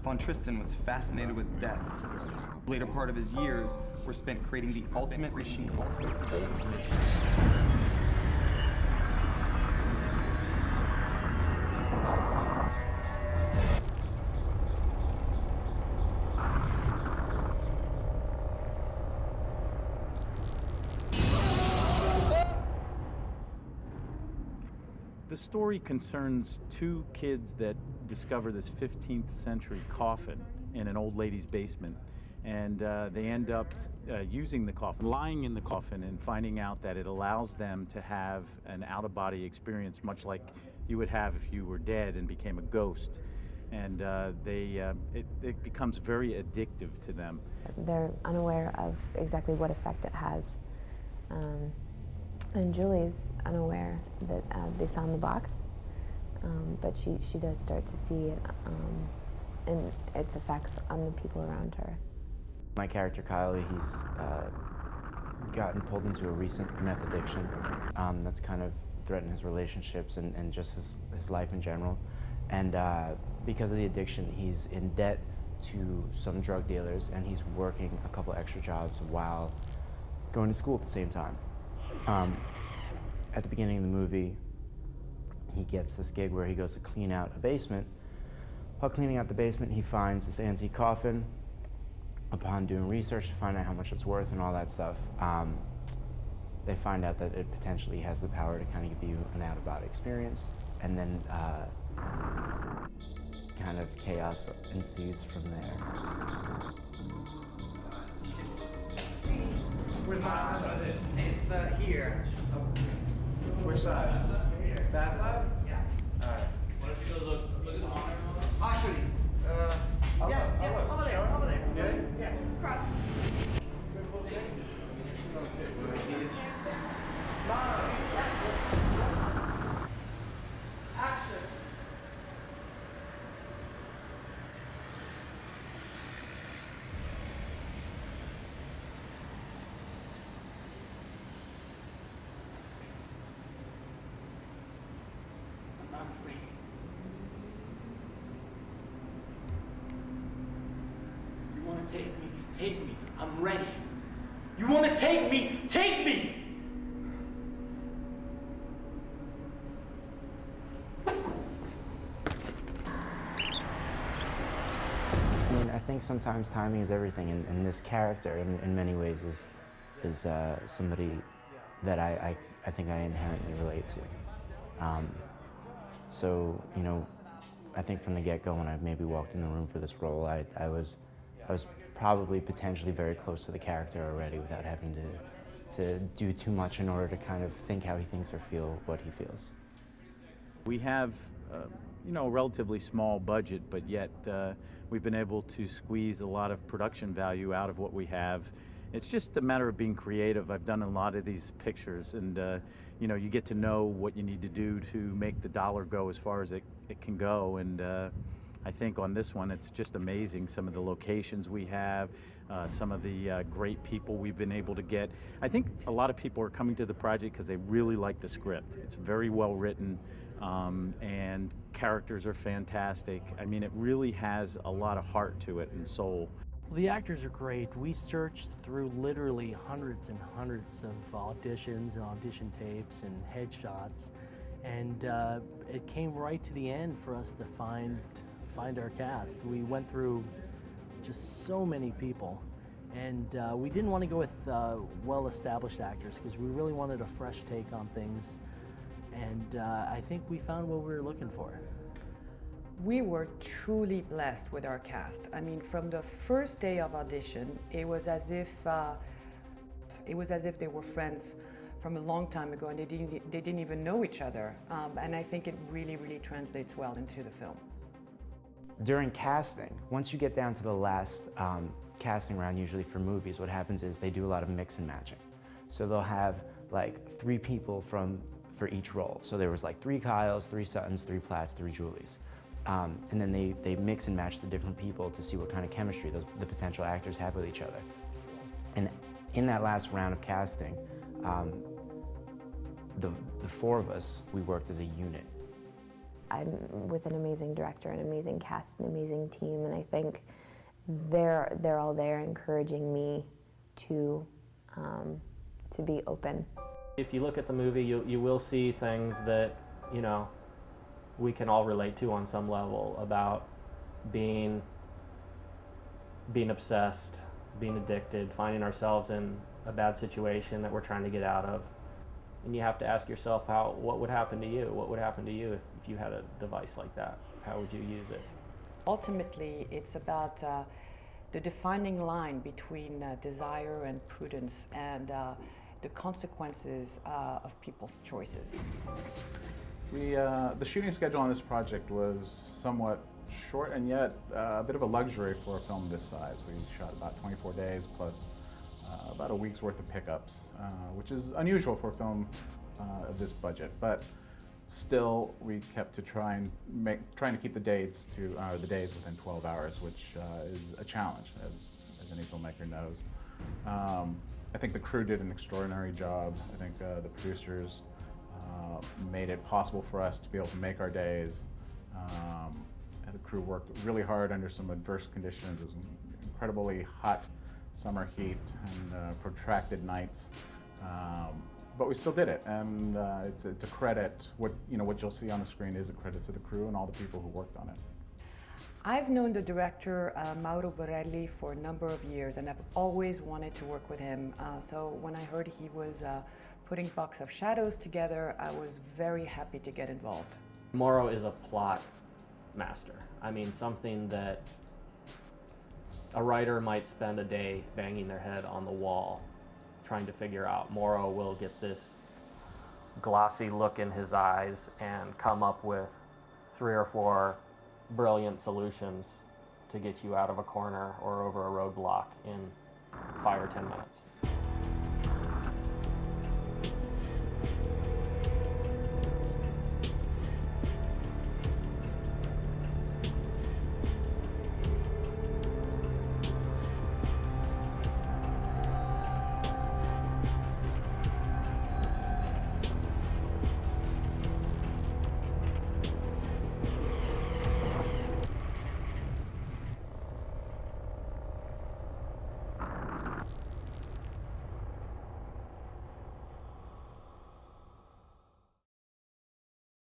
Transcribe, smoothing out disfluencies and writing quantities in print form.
Von Tristan was fascinated with death. The later part of his years were spent creating the ultimate machine. The story concerns two kids that discover this 15th century coffin in an old lady's basement, and they end up using the coffin, lying in the coffin, and finding out that it allows them to have an out-of-body experience, much like you would have if you were dead and became a ghost. And it becomes very addictive to them. They're unaware of exactly what effect it has. And Julie's unaware that they found the box, but she does start to see it and its effects on the people around her. My character Kyle, he's gotten pulled into a recent meth addiction that's kind of threatened his relationships and just his life in general. And because of the addiction, he's in debt to some drug dealers, and he's working a couple extra jobs while going to school at the same time. At the beginning of the movie, he gets this gig where he goes to clean out a basement. While cleaning out the basement, he finds this antique coffin. Upon doing research to find out how much it's worth and all that stuff, they find out that it potentially has the power to kind of give you an out-of-body experience, and then kind of chaos ensues from there. Where's my iPhone? It's here. Which side? Here. That side? Yeah. All right. Why don't you go look at the monitor? Actually, over there. Really? Yeah, cross. Action. I'm not afraid. You want to take me? Take me. I'm ready. You want to take me? Take me! I mean, I think sometimes timing is everything, and this character, in many ways, is somebody that I think I inherently relate to. So, you know, I think from the get-go, when I maybe walked in the room for this role, I was probably potentially very close to the character already without having to do too much in order to kind of think how he thinks or feel what he feels. We have, you know, a relatively small budget, but yet we've been able to squeeze a lot of production value out of what we have. It's just a matter of being creative. I've done a lot of these pictures, and you know, you get to know what you need to do to make the dollar go as far as it can go. And I think on this one, it's just amazing. Some of the locations we have, some of the great people we've been able to get. I think a lot of people are coming to the project because they really like the script. It's very well written, and characters are fantastic. I mean, it really has a lot of heart to it and soul. Well, the actors are great. We searched through literally hundreds and hundreds of auditions and audition tapes and headshots, and it came right to the end for us to find our cast. We went through just so many people, and we didn't want to go with well-established actors because we really wanted a fresh take on things, and I think we found what we were looking for. We were truly blessed with our cast. I mean, from the first day of audition, it was as if they were friends from a long time ago, and they didn't even know each other. And I think it really, really translates well into the film. During casting, once you get down to the last casting round, usually for movies, what happens is they do a lot of mix and matching. So they'll have like 3 people for each role. So there was like 3 Kyles, 3 Suttons, 3 Platts, 3 Julies. And then they mix and match the different people to see what kind of chemistry the potential actors have with each other. And in that last round of casting, the 4 of us, we worked as a unit. I'm with an amazing director, an amazing cast, an amazing team, and I think they're all there encouraging me to be open. If you look at the movie, you will see things that, you know, we can all relate to on some level about being obsessed, being addicted, finding ourselves in a bad situation that we're trying to get out of. And you have to ask yourself, what would happen to you? What would happen to you if you had a device like that? How would you use it? Ultimately, it's about the defining line between desire and prudence, and the consequences of people's choices. The shooting schedule on this project was somewhat short and yet a bit of a luxury for a film this size. We shot about 24 days plus about a week's worth of pickups, which is unusual for a film of this budget. But still, we kept to trying to keep the days within 12 hours, which is a challenge, as any filmmaker knows. I think the crew did an extraordinary job. I think the producers made it possible for us to be able to make our days. And the crew worked really hard under some adverse conditions. It was incredibly hot summer heat and protracted nights. But we still did it, and it's a credit. What you'll see on the screen is a credit to the crew and all the people who worked on it. I've known the director, Mauro Borelli, for a number of years, and I've always wanted to work with him. So when I heard he was putting Box of Shadows together, I was very happy to get involved. Mauro is a plot master. I mean, something that a writer might spend a day banging their head on the wall trying to figure out. Mauro will get this glossy look in his eyes and come up with 3 or 4 brilliant solutions to get you out of a corner or over a roadblock in 5 or 10 minutes.